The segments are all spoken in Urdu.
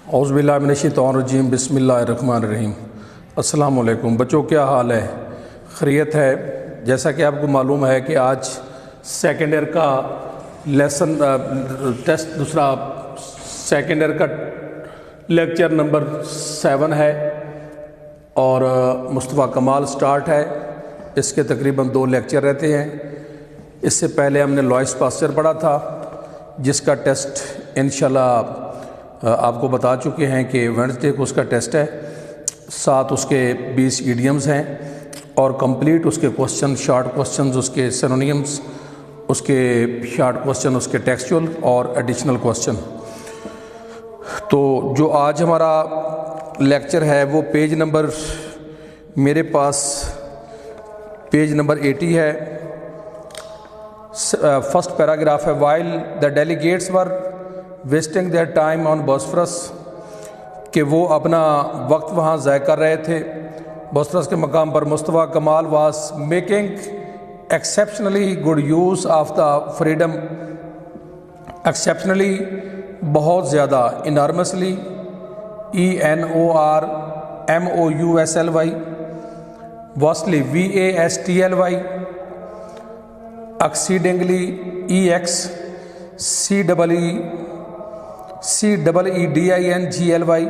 اعوذ باللہ من الشیطان الرجیم، بسم اللہ الرحمن الرحیم۔ السلام علیکم بچوں، کیا حال ہے؟ خیریت ہے؟ جیسا کہ آپ کو معلوم ہے کہ آج سیکنڈ ایئر کا لیسن ٹیسٹ دوسرا سیکنڈ ایئر کا لیکچر نمبر 7 ہے اور مصطفیٰ کمال سٹارٹ ہے۔ اس کے تقریباً 2 لیکچر رہتے ہیں۔ اس سے پہلے ہم نے لوئس پاسچر پڑھا تھا، جس کا ٹیسٹ انشاءاللہ آپ کو بتا چکے ہیں کہ وینسڈے کو اس کا ٹیسٹ ہے۔ 7 اس کے 20 ایڈیمز ہیں اور کمپلیٹ اس کے کوسچن، شارٹ کوسچنز، اس کے سینونیمز، اس کے شارٹ کوسچن، اس کے ٹیکسچول اور ایڈیشنل کوسچن۔ تو جو آج ہمارا لیکچر ہے وہ پیج نمبر، میرے پاس پیج نمبر 80 ہے۔ فرسٹ پیراگراف ہے، while the delegates were wasting their time on Bosphorus, کہ وہ اپنا وقت وہاں ضائع کر رہے تھے بوسفورس کے مقام پر۔ Mustafa Kemal was making exceptionally good use of the freedom, exceptionally بہت زیادہ، enormously ENORMOUSLY، vastly VASTLY، exceedingly EXCEEDINGLY،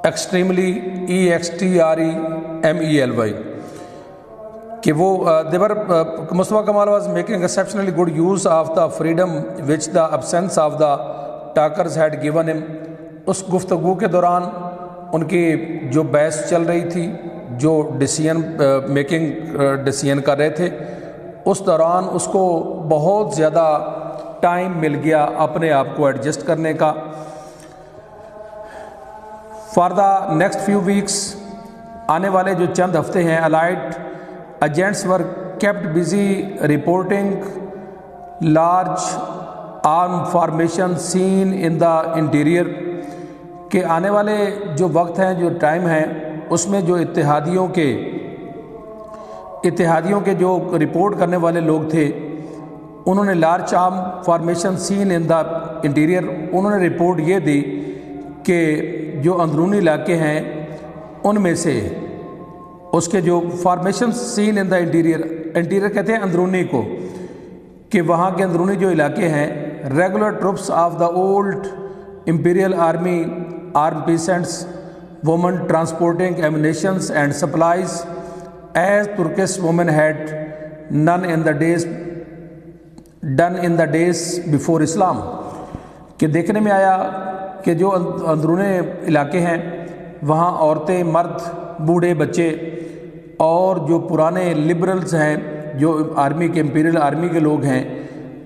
extremely EXTREMELY، کہ وہ Mustafa Kemal was making exceptionally good use of the freedom which the absence of the talkers had given him. اس گفتگو کے دوران ان کی جو بحث چل رہی تھی، جو ڈیسیژن کر رہے تھے، اس دوران اس کو بہت زیادہ ٹائم مل گیا اپنے آپ کو ایڈجسٹ کرنے کا۔ For the next few weeks, آنے والے جو چند ہفتے ہیں، الائڈ ایجنٹس ور کیپٹ بزی رپورٹنگ لارج آرم فارمیشن سین ان دا انٹیریئر، کہ آنے والے جو وقت ہیں، جو ٹائم ہے، اس میں جو اتحادیوں کے جو رپورٹ کرنے والے لوگ تھے، انہوں نے لارج آرم فارمیشن سین ان دا انٹیریئر، انہوں نے رپورٹ یہ دی کہ جو اندرونی علاقے ہیں ان میں سے اس کے جو فارمیشن سین ان دا انٹیریئر کہتے ہیں اندرونی کو، کہ وہاں کے اندرونی جو علاقے ہیں، regular troops of the old imperial army, armed peasants, women transporting ammunitions and supplies as Turkish women had done in the days before Islam, کہ دیکھنے میں آیا کہ جو اندرونی علاقے ہیں وہاں عورتیں، مرد، بوڑھے، بچے اور جو پرانے لبرلز ہیں، جو آرمی کے امپیریل آرمی کے لوگ ہیں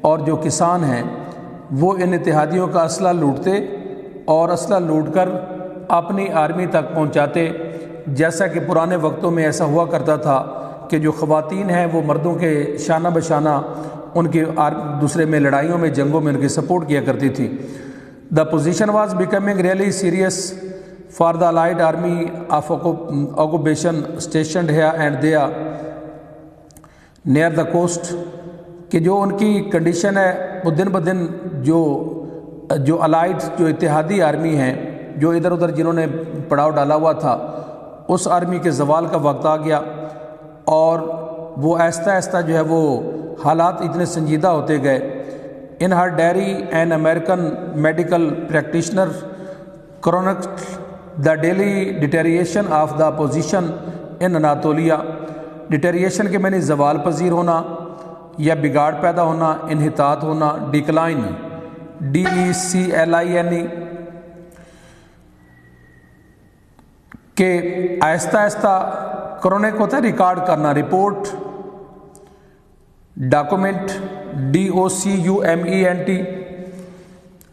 اور جو کسان ہیں، وہ ان اتحادیوں کا اسلحہ لوٹتے اور اسلحہ لوٹ کر اپنی آرمی تک پہنچاتے، جیسا کہ پرانے وقتوں میں ایسا ہوا کرتا تھا کہ جو خواتین ہیں وہ مردوں کے شانہ بشانہ ان کی دوسرے میں لڑائیوں میں، جنگوں میں ان کی سپورٹ کیا کرتی تھی۔ The position was becoming really serious for the allied army of occupation stationed here and there near the coast, کہ جو ان کی کنڈیشن ہے وہ دن بدن جو الائڈ، جو اتحادی آرمی ہیں، جو ادھر ادھر جنہوں نے پڑاؤ ڈالا ہوا تھا، اس آرمی کے زوال کا وقت آ گیا اور وہ آہستہ آہستہ جو ہے وہ حالات اتنے سنجیدہ ہوتے گئے۔ In her diary an American medical practitioner chronicled the daily deterioration of the position in Anatolia, deterioration کے معنی زوال پذیر ہونا یا بگاڑ پیدا ہونا، انحطاط ہونا، ڈیکلائن، DECLINE، کہ آہستہ آہستہ کرونک ہوتا ہے ریکارڈ کرنا، report, document, DOCUMENT،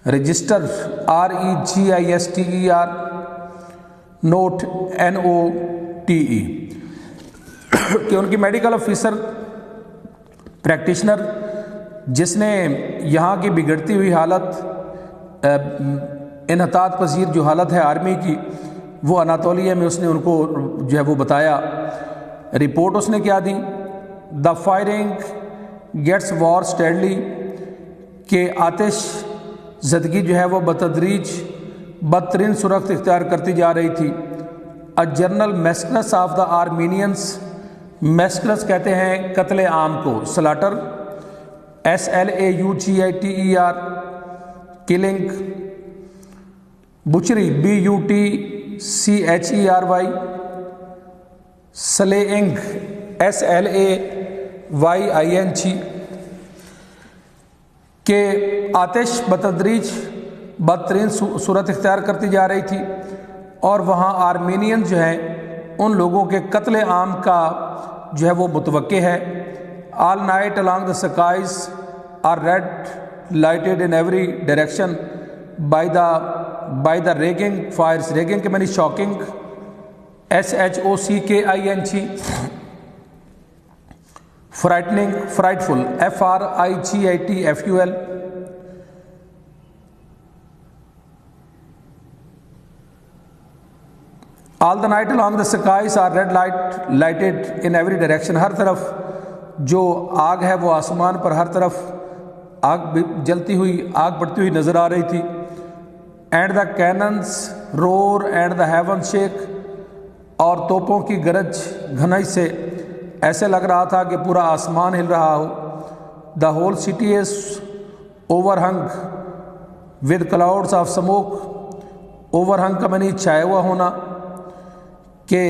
register, REGISTER، note, NOTE، کہ ان کی میڈیکل آفیسر پریکٹیشنر جس نے یہاں کی بگڑتی ہوئی حالت، انحطاط پذیر جو حالت ہے آرمی کی، وہ اناطولیہ میں اس نے ان کو جو ہے وہ بتایا۔ رپورٹ اس نے کیا دی؟ دا فائرنگ گیٹس وار اسٹیڈلی، کہ آتش زدگی جو ہے وہ بتدریج بدترین صورت اختیار کرتی جا رہی تھی۔ جنرل میسکنس آف دا آرمینینس، میسکنس کہتے ہیں قتل عام کو، slaughter SLAUGHTER killing, butchery BUTCHERY، slaying SLAYING، کہ آتش بتدریج بدترین صورت اختیار کرتی جا رہی تھی، اور وہاں آرمینین جو ہیں ان لوگوں کے قتل عام کا جو ہے وہ متوقع ہے۔ All night along the skies are red lighted in every direction by the raging fires، raging کے معنی shocking SHOCKING، frightening frightful FRIGHTFUL، all the night along the skies are red lighted in every direction، ہر طرف جو آگ ہے وہ آسمان پر ہر طرف آگ جلتی ہوئی، آگ بڑھتی ہوئی نظر آ رہی تھی۔ اینڈ دا کیننس رور اینڈ دا ہیون شیک، اور توپوں کی گرج گھنائی سے ایسے لگ رہا تھا کہ پورا آسمان ہل رہا ہو۔ The whole city is overhung with clouds of smoke, overhung کا معنی چھایا ہوا ہونا، کہ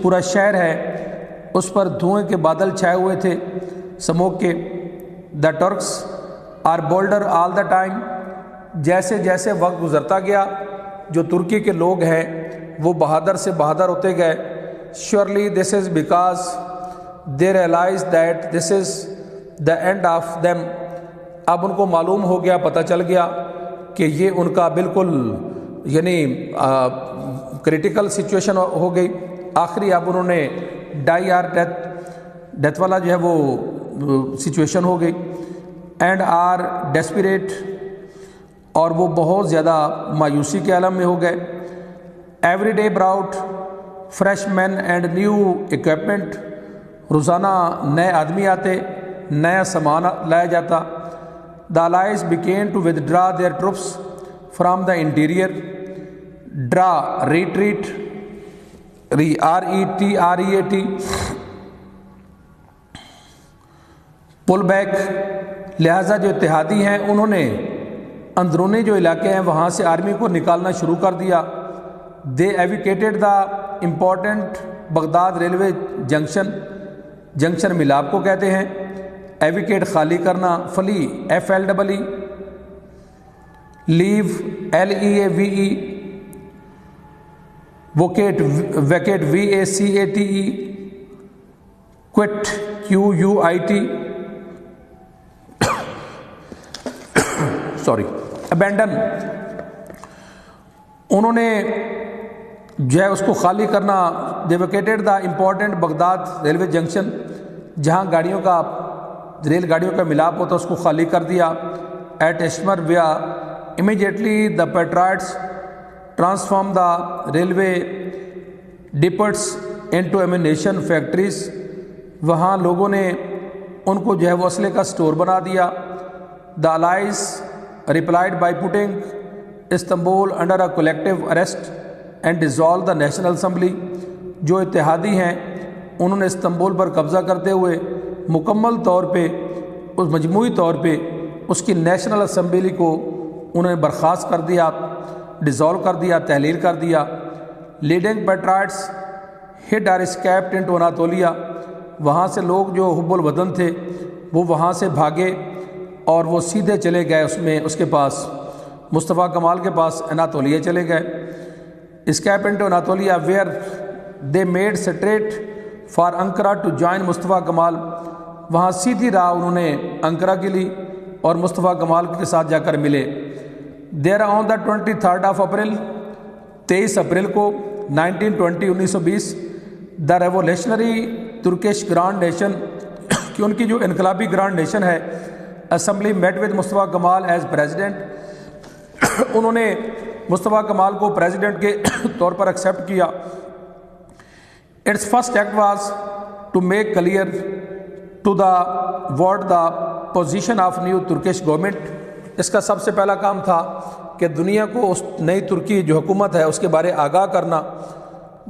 پورا شہر ہے اس پر دھوئیں کے بادل چھائے ہوئے تھے سموک کے۔ The Turks are bolder all the time, جیسے جیسے وقت گزرتا گیا جو ترکی کے لوگ ہیں وہ بہادر سے بہادر ہوتے گئے۔ Surely this is because they realise that this is the end of them, اب ان کو معلوم ہو گیا، پتہ چل گیا کہ یہ ان کا بالکل یعنی کریٹیکل سچویشن ہو گئی، آخری اب انہوں نے ڈائی آر ڈیتھ والا جو ہے وہ سچویشن ہو گئی۔ اینڈ آر ڈیسپریٹ، اور وہ بہت زیادہ مایوسی کے عالم میں ہو گئے۔ Every day brought fresh men and new equipment, روزانہ نئے آدمی آتے، نیا سامان لایا جاتا۔ The allies begin to withdraw their troops from the interior, draw retreat RETREAT، pull back, لہٰذا جو اتحادی ہیں انہوں نے اندرونی جو علاقے ہیں وہاں سے آرمی کو نکالنا شروع کر دیا۔ They evacuated the important Baghdad railway junction ملاب کو کہتے ہیں، ایویکیٹ خالی کرنا، flee FLEE، leave LEAVE، vacate VACATE، quit QUIT، abandon, انہوں نے جو ہے اس کو خالی کرنا۔ They vacated the important Baghdad railway junction, جہاں ریل گاڑیوں کا ملاپ ہوتا اس کو خالی کر دیا۔ ایٹ اشمر via immediately the patriots transform the railway depots into ammunition factories, وہاں لوگوں نے ان کو جو ہے وہ اسلحے کا سٹور بنا دیا۔ The allies replied by putting Istanbul under a collective arrest and dissolve the national assembly, جو اتحادی ہیں انہوں نے استنبول پر قبضہ کرتے ہوئے مکمل طور پہ مجموعی طور پہ اس کی نیشنل اسمبلی کو انہوں نے برخاست کر دیا، ڈیزالو کر دیا، تحلیل کر دیا۔ Leading patriots had are escaped into Anatolia, وہاں سے لوگ جو حب الوطن تھے وہ وہاں سے بھاگے اور وہ سیدھے چلے گئے اس کے پاس، مصطفیٰ کمال کے پاس، اناطولیہ چلے گئے۔ Escape into Anatolia where they made straight for Ankara to join Mustafa Kemal, وہاں سیدھی راہ انہوں نے انقرہ کے لی اور مصطفیٰ کمال کے ساتھ جا کر ملے۔ دیر آن دا 23 اپریل، 23 اپریل کو 1920 the revolutionary Turkish grand nation, کہ ان کی جو انقلابی گرانڈ نیشن ہے، assembly met with Mustafa Kemal as president, انہوں نے مصطفیٰ کمال کو پریزیڈنٹ کے طور پر ایکسیپٹ کیا۔ Its first act was to make clear to the world the position of new Turkish government, اس کا سب سے پہلا کام تھا کہ دنیا کو اس نئی ترکی جو حکومت ہے اس کے بارے آگاہ کرنا.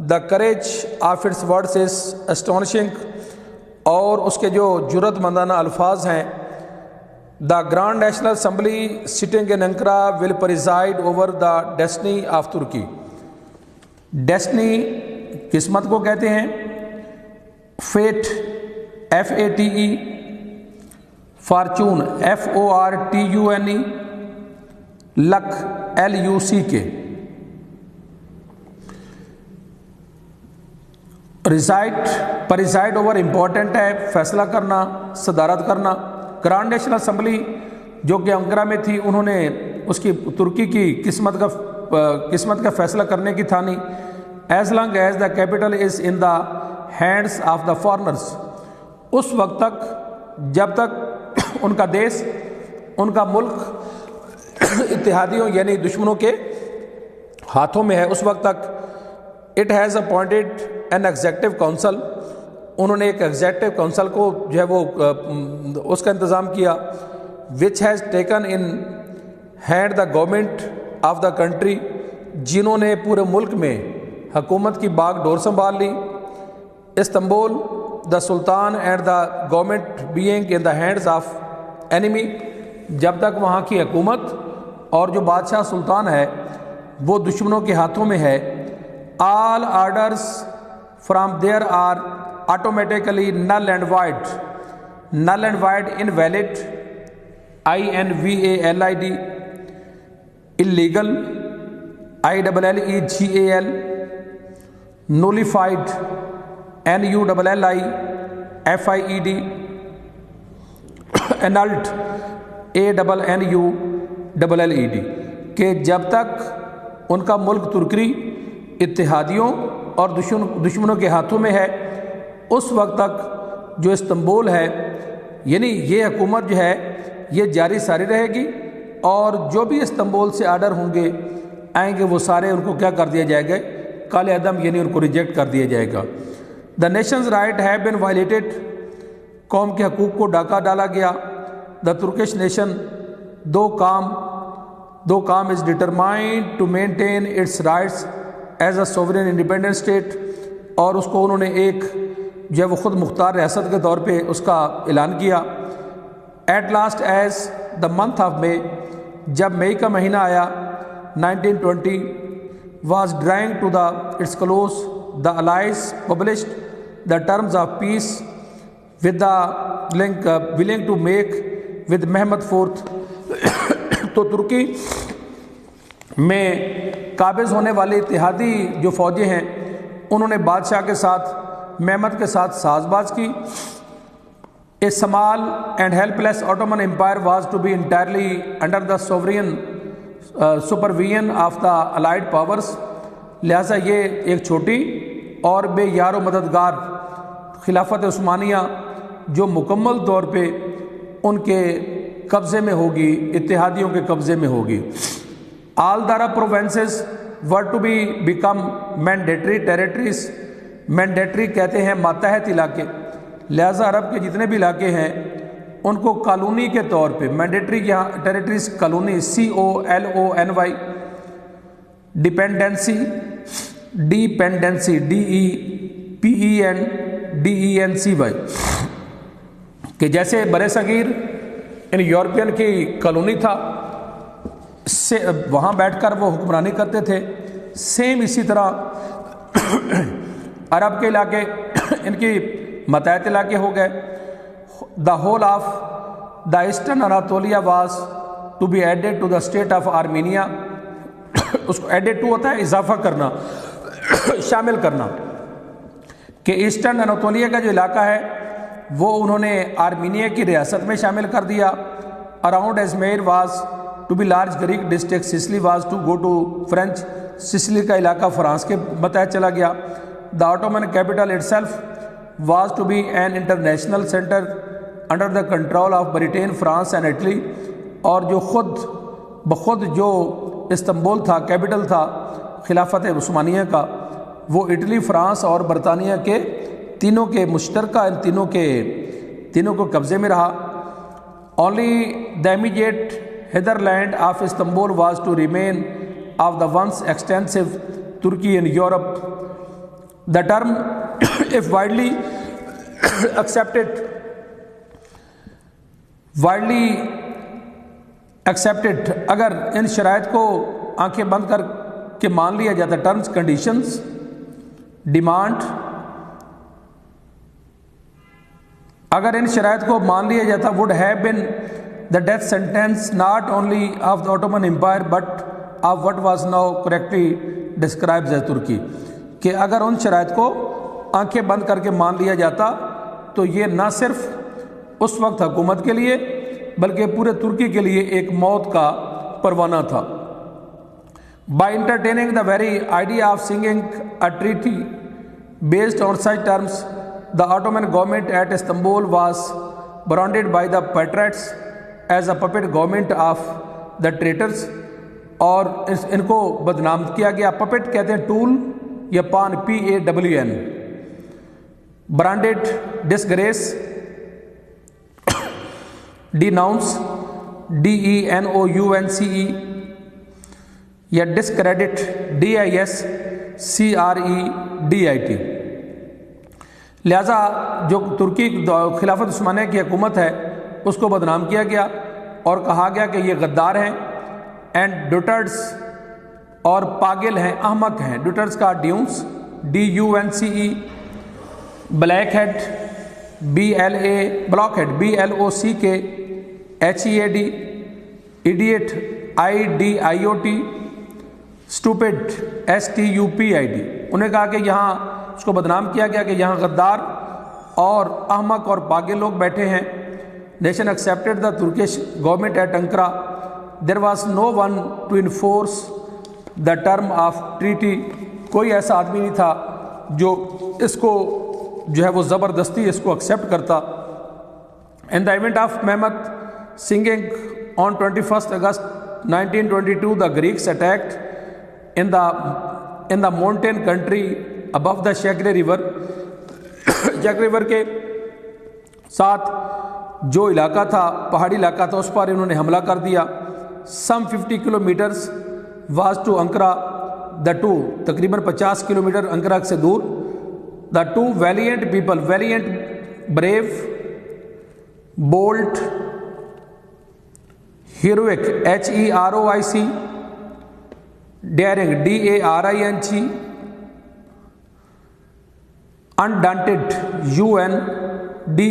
The courage of its words از اسٹانشنگ، اور اس کے جو جرأت مندانہ الفاظ ہیں. دا grand national assembly sitting in Ankara will preside over the destiny of Turkey. Destiny قسمت کو کہتے ہیں، فیٹ FATE، فارچون FORTUNE، لک LUCK. پریزائڈ اوور امپورٹنٹ ہے، فیصلہ کرنا، صدارت کرنا. گرانڈ نیشنل اسمبلی جو کہ انقرہ میں تھی، انہوں نے اس کی ترکی کی قسمت کا فیصلہ کرنے کی تھانی. As long as the capital is in the hands of the foreigners, اس وقت تک جب تک ان کا دیس، ان کا ملک اتحادیوں یعنی دشمنوں کے ہاتھوں میں ہے، اس وقت تک. It has appointed an executive council, انہوں نے ایک ایگزیکٹو کونسل کو جو ہے وہ اس کا انتظام کیا. Which has taken in hand the government of the country, جنہوں نے پورے ملک میں حکومت کی باغ ڈور سنبھال لی. Istanbul the Sultan and the government being in the hands of enemy, جب تک وہاں کی حکومت اور جو بادشاہ سلطان ہے وہ دشمنوں کے ہاتھوں میں ہے. All orders from there are automatically null and void. Null and void invalid INVALID، illegal ILLEGAL، nullified NULLIFIED، annulled ANNULLED، کہ جب تک ان کا ملک ترکی اتحادیوں اور دشمنوں کے ہاتھوں میں ہے، اس وقت تک جو استنبول ہے یعنی یہ حکومت جو ہے یہ جاری ساری رہے گی، اور جو بھی استنبول سے آرڈر ہوں گے آئیں گے وہ سارے ان کو کیا کر دیا جائے گا، کالے عدم یعنی ان کو ریجیکٹ کر دیا جائے گا. The nation's rights have been violated, قوم کے حقوق کو ڈاکہ ڈالا گیا. The Turkish nation though calm is determined to maintain its rights as a sovereign independent state, اور اس کو انہوں نے ایک جو ہے وہ خود مختار ریاست کے طور پہ اس کا اعلان کیا. At last as the month of May, جب مئی کا مہینہ آیا 1920 was drawing to the its close, the allies published the terms of peace with the willing to make with Muhammad fourth. تو ترکی میں قابض ہونے والے اتحادی جو فوجیں ہیں انہوں نے بادشاہ کے ساتھ، محمد کے ساتھ ساز باز کی. A small and helpless Ottoman Empire was to be entirely under the sovereign supervision of the Allied powers. لہٰذا یہ ایک چھوٹی اور بے یار و مددگار خلافت عثمانیہ جو مکمل طور پہ ان کے قبضے میں ہوگی، اتحادیوں کے قبضے میں ہوگی. All the Arab provinces were to be become mandatory territories. Mandatory کہتے ہیں ماتحت علاقے، لہٰذا عرب کے جتنے بھی علاقے ہیں ان کو کالونی کے طور پہ مینڈیٹری، یہاں territories colony COLONY، dependency DEPENDENCY، کہ جیسے برِ صغیر ان یورپین کی کالونی تھا، سے وہاں بیٹھ کر وہ حکمرانی کرتے تھے، سیم اسی طرح عرب کے علاقے ان کی ماتحت علاقے ہو گئے. The whole of the eastern Anatolia was to be added to the state of Armenia. اس کو ایڈیڈ ٹو ہوتا ہے اضافہ کرنا، شامل کرنا، کہ ایسٹرن اناطولیہ کا جو علاقہ ہے وہ انہوں نے آرمینیا کی ریاست میں شامل کر دیا. Around Izmir was to be large Greek district. Sicily was to go to French. Sicily کا علاقہ فرانس کے ماتحت چلا گیا. The Ottoman capital itself was to be an international centre under the control of Britain, France and Italy. اور جو خود بخود جو استنبول تھا، کیپٹل تھا خلافت عثمانیہ کا، وہ اٹلی، فرانس اور برطانیہ کے تینوں کے مشترکہ، ان تینوں کو قبضے میں رہا. Only the immediate hinterland of Istanbul was to remain of the once extensive Turkey in Europe. The term, if widely accepted, اگر ان شرائط کو آنکھیں بند کر کے مان لیا جاتا، ٹرمز، کنڈیشنز، ڈیمانڈ، اگر ان شرائط کو مان لیا جاتا would have been the death sentence not only of the Ottoman Empire but of what was now correctly described as Turkey، کہ اگر ان شرائط کو آنکھیں بند کر کے مان لیا جاتا تو یہ نہ صرف اس وقت حکومت کے لیے بلکہ پورے ترکی کے لیے ایک موت کا پروانہ تھا۔ By entertaining the very idea of signing a treaty based on such terms, the Ottoman government at Istanbul was branded by the patriots as a puppet government of the traitors، اور ان کو بدنام کیا گیا۔ پپٹ کہتے ہیں ٹول یا پان، PAWN، برانڈیڈ، ڈسگریس، ڈیناؤنس، DENOUNCE، یا ڈسکریڈٹ، DISCREDIT۔ لہٰذا جو ترکی خلافت عثمانیہ کی حکومت ہے اس کو بدنام کیا گیا اور کہا گیا کہ یہ غدار ہیں، اینڈ ڈوٹرز، اور پاگل ہیں، احمق ہیں۔ ڈوٹرز کا dunce, DUNCE، black head, blockhead, BLOCKHEAD، idiot, IDIOT، stupid, STUPID۔ انہیں کہا کہ یہاں اس کو بدنام کیا گیا کہ یہاں غدار اور احمق اور پاگل لوگ بیٹھے ہیں۔ Nation accepted the Turkish government at Ankara, there was no one to enforce the term of treaty, کوئی ایسا آدمی نہیں تھا جو اس کو جو ہے وہ زبردستی اس کو ایکسیپٹ کرتا۔ In the event of Muhammad singing on 21 August 1922 the Greeks attacked in the mountain country above the Shagri river۔ Shigri river کے ساتھ جو علاقہ تھا، پہاڑی علاقہ تھا، اس پر انہوں نے حملہ کر دیا۔ some 50 kilometers was to Ankara، the two، تقریباً 50 کلومیٹر انکرا سے دور۔ the two valiant people، valiant، brave، bold، heroic، HEROIC، daring، DARING، undaunted، UNDAUNTED۔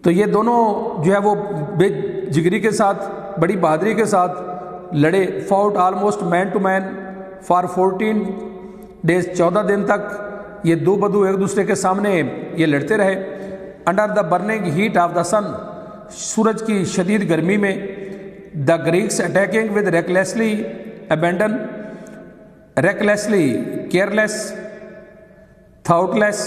تو یہ دونوں جو ہے وہ بے جگری کے ساتھ، بڑی بہادری کے ساتھ لڑے۔ Fought almost man to man for 14 days، 14 دن تک یہ دو بدو ایک دوسرے کے سامنے یہ لڑتے رہے۔ Under the burning heat of the sun, سورج کی شدید گرمی میں۔ The Greeks attacking with recklessly abandon, recklessly, careless, thoughtless,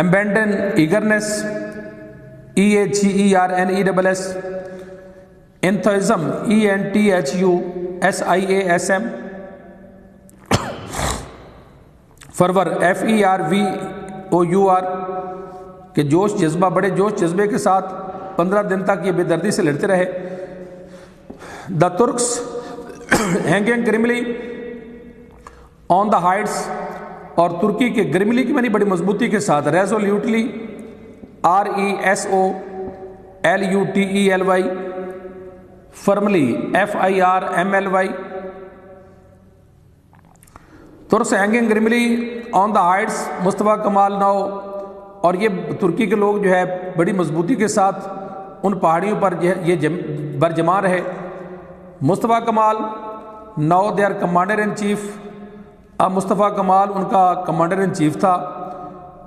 abandon، eagerness، EAGERNESS، enthusiasm، ENTHUSIASM، fervor، FERVOUR، کہ جوش جذبہ، بڑے جوش جذبے کے ساتھ 15 دن تک یہ بے دردی سے لڑتے رہے۔ دا ترکس ہینگنگ گریملی آن دا ہائٹس، اور ترکی کے گریملی کی معنی بڑی مضبوطی کے ساتھ، ریزولوٹلی، RESOLUTELY، فرملی، FIRMLY۔ ترس ہینگنگ گریملی آن دا ہائٹس، مصطفیٰ کمال نو، اور یہ ترکی کے لوگ جو ہے بڑی مضبوطی کے ساتھ ان پہاڑیوں پر یہ برجمع رہے۔ Mustafa Kemal now they are commander in chief, اب مصطفیٰ کمال ان کا کمانڈر ان چیف تھا۔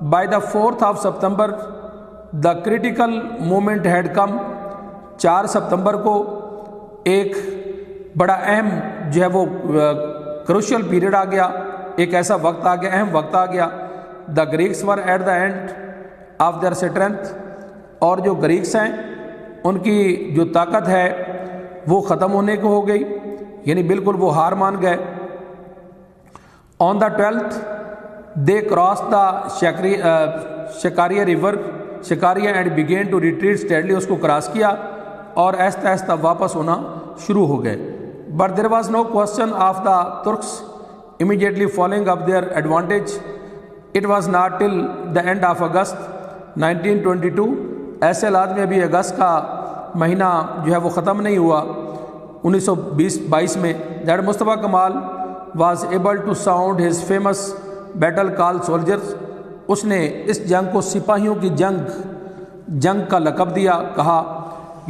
By the 4 September the critical moment had come, 4 September کو ایک بڑا اہم جو ہے وہ کروشل پیریڈ آ گیا، ایک ایسا وقت آ گیا، اہم وقت آ گیا۔ The Greeks were at the end of their strength, اور جو گریکس ہیں ان کی جو طاقت ہے وہ ختم ہونے کو ہو گئی، یعنی بالکل وہ ہار مان گئے۔ On the 12 they cross the Sakarya river Sakarya and begin to retreat steadily, اس کو کراس کیا اور آہستہ آہستہ واپس ہونا شروع ہو گئے. But there was no question of the Turks immediately following up their advantage. It was not till the end of August 1922. ایسے حالات میں ابھی اگست کا مہینہ جو ہے وہ ختم نہیں ہوا 1922 میں that Mustafa Kamal was able to sound his famous battle call soldiers. اس نے اس جنگ کو سپاہیوں کی جنگ کا لقب دیا، کہا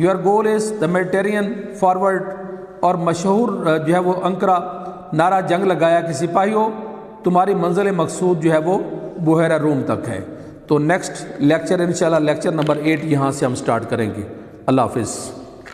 your goal is the Mediterranean forward، اور مشہور جو ہے وہ انقرہ نعرہ جنگ لگایا کہ سپاہیوں تمہاری منزل مقصود جو ہے وہ بحیرہ روم تک ہے. تو نیکسٹ لیکچر انشاءاللہ لیکچر نمبر 8 یہاں سے ہم سٹارٹ کریں گے. اللہ حافظ.